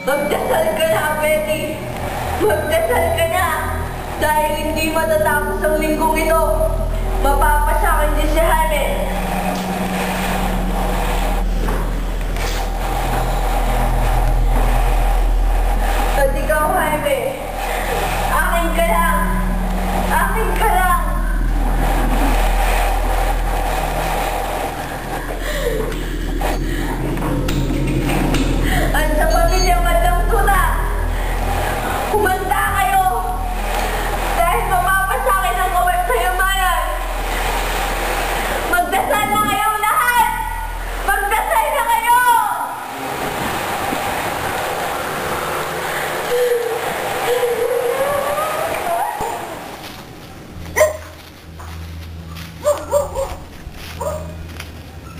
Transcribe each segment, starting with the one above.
Magdasal ka na, Betty. Magdasal ka na. Dahil hindi matatapos ang linggong ito, mapapasakin din si Jaime. At ikaw, Jaime, akin ka lang. Akin ka lang. At sa pamilyang Madlang Tuta, kumanda kayo dahil mapapasakin ang kayamanan. Magdasal na kayo lahat! Magdasal na kayo!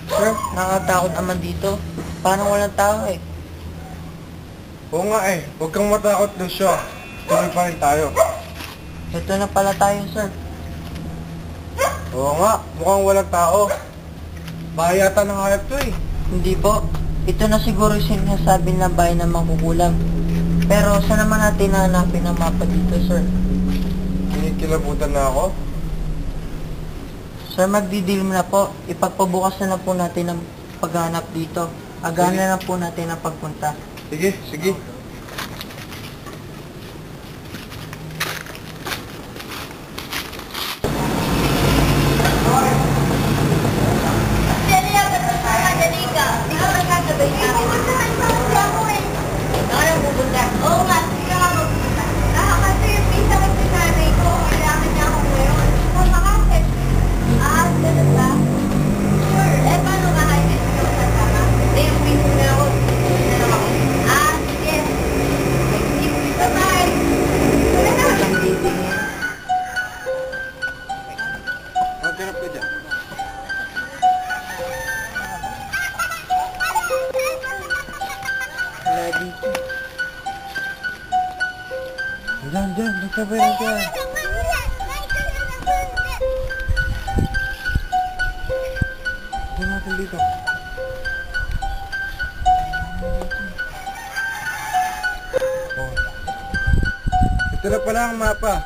Sir, nakakatakot naman dito. Paano walang tao eh? Oo nga eh, huwag kang matakot, Lucio. Tuloy pa rin tayo. Ito na pala tayo, sir. Oo nga, mukhang walang tao. Bahay yata ng hayop to eh. Hindi po. Ito na siguro yung sinasabi ng bahay na mangkukulam. Pero saan naman natin nahanapin ang mapa dito, sir? Kinikilabutan na ako. Sir, magdidilim na po. Ipagpabukas na po natin ang paghanap dito. Agahan na po natin ang pagpunta. Sige, sige. Celia, dali ka. Di ka magkakabay ka. Saan ang pupunta? Oo nga, sige ka magpunta. Kasi yung pisa ng sinanay ko, kailangan niya ako ngayon. Makakit. Ganun ba? Sure. Paano nga kayo? Hindi, yung pisa na ako. Sige. Bye-bye. Wala na. Magkarap ka dyan. Wala dito. Dyan, nagkabay na dyan. Dyan natin dito. Oh. Ito na pala ang mapa.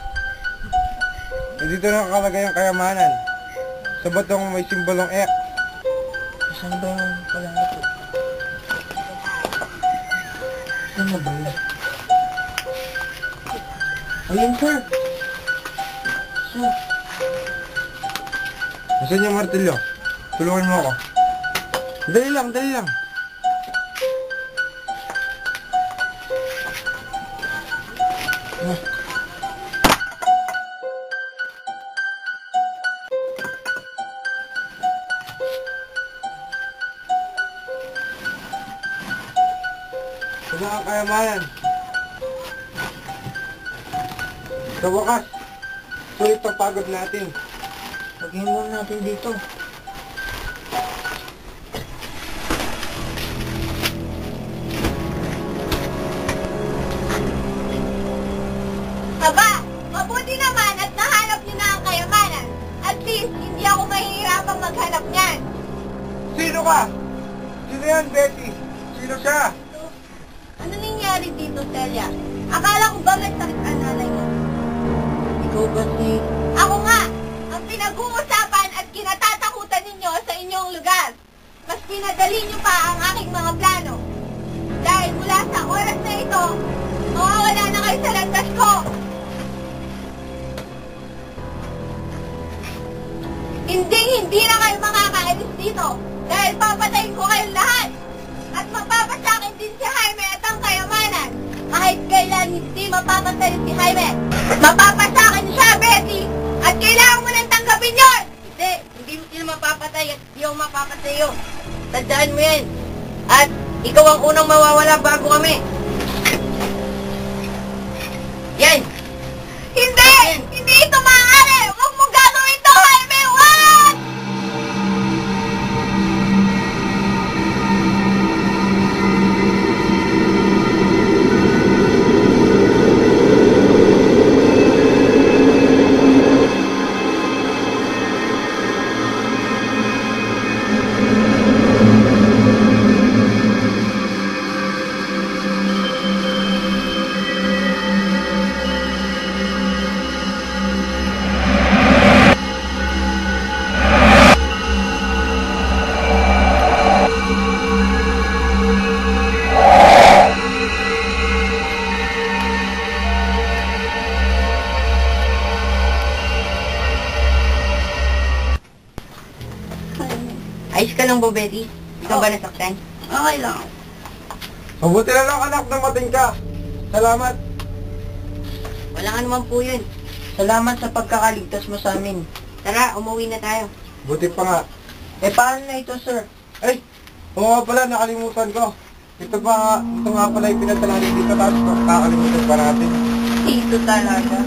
Dito na nakalagay ang kayamanan. Sa batong may simbolong X. Saan ba yung pala ito? Ano ba yun? Ayun, sir! Sir! Nasaan yung martilyo? Tulungan mo ako. Dali lang, dali lang. Wala ang kayamanan. Sa wakas, sulit ang pagod natin. Lagyan muna natin dito. Aba, mabuti naman at nahanap niyo na ang kayamanan. At least, hindi ako mahihirapang maghanap niyan. Sino ka? Sino yan, Betty? Sino siya? Ano nangyari dito, Celia? Akala ko ba may sakit ang nanay mo? Ikaw ba si... Ako nga, ang pinag-uusapan at kinatatakutan ninyo sa inyong lugar. Mas pinadali niyo pa ang aking mga plano. Dahil mula sa oras na ito, mawawala na kayo sa landas ko. Hindi na kayo makakaalis dito. Dahil papatayin ko kayong lahat. At mapapasakin din si Jaime at ang kayamanan. Kahit kailan hindi mapapatay si Jaime. Mapapasakin siya, Betty. At kailangan mo nang tanggapin yun. Hindi mo sila mapapatay at hindi ako mapapatay yun. Tandaan mo yan. At ikaw ang unang mawawala bago kami. Yan. Hindi! Hindi ito maaari! Huwag mong gagawin ito, Jaime! Wag! Bobeti? Ikaw ba nasaktan? Okay lang. Mabuti na lang anak, dumating ka. Salamat. Walang anuman po yun. Salamat sa pagkakaligtas mo sa amin. Tara, umuwi na tayo. Buti pa nga. Paano na ito, sir? Ay, oo nga pala, nakalimutan ko. Ito nga pala yung pinadala dito, tapos kakalimutan pa natin. Ito talaga.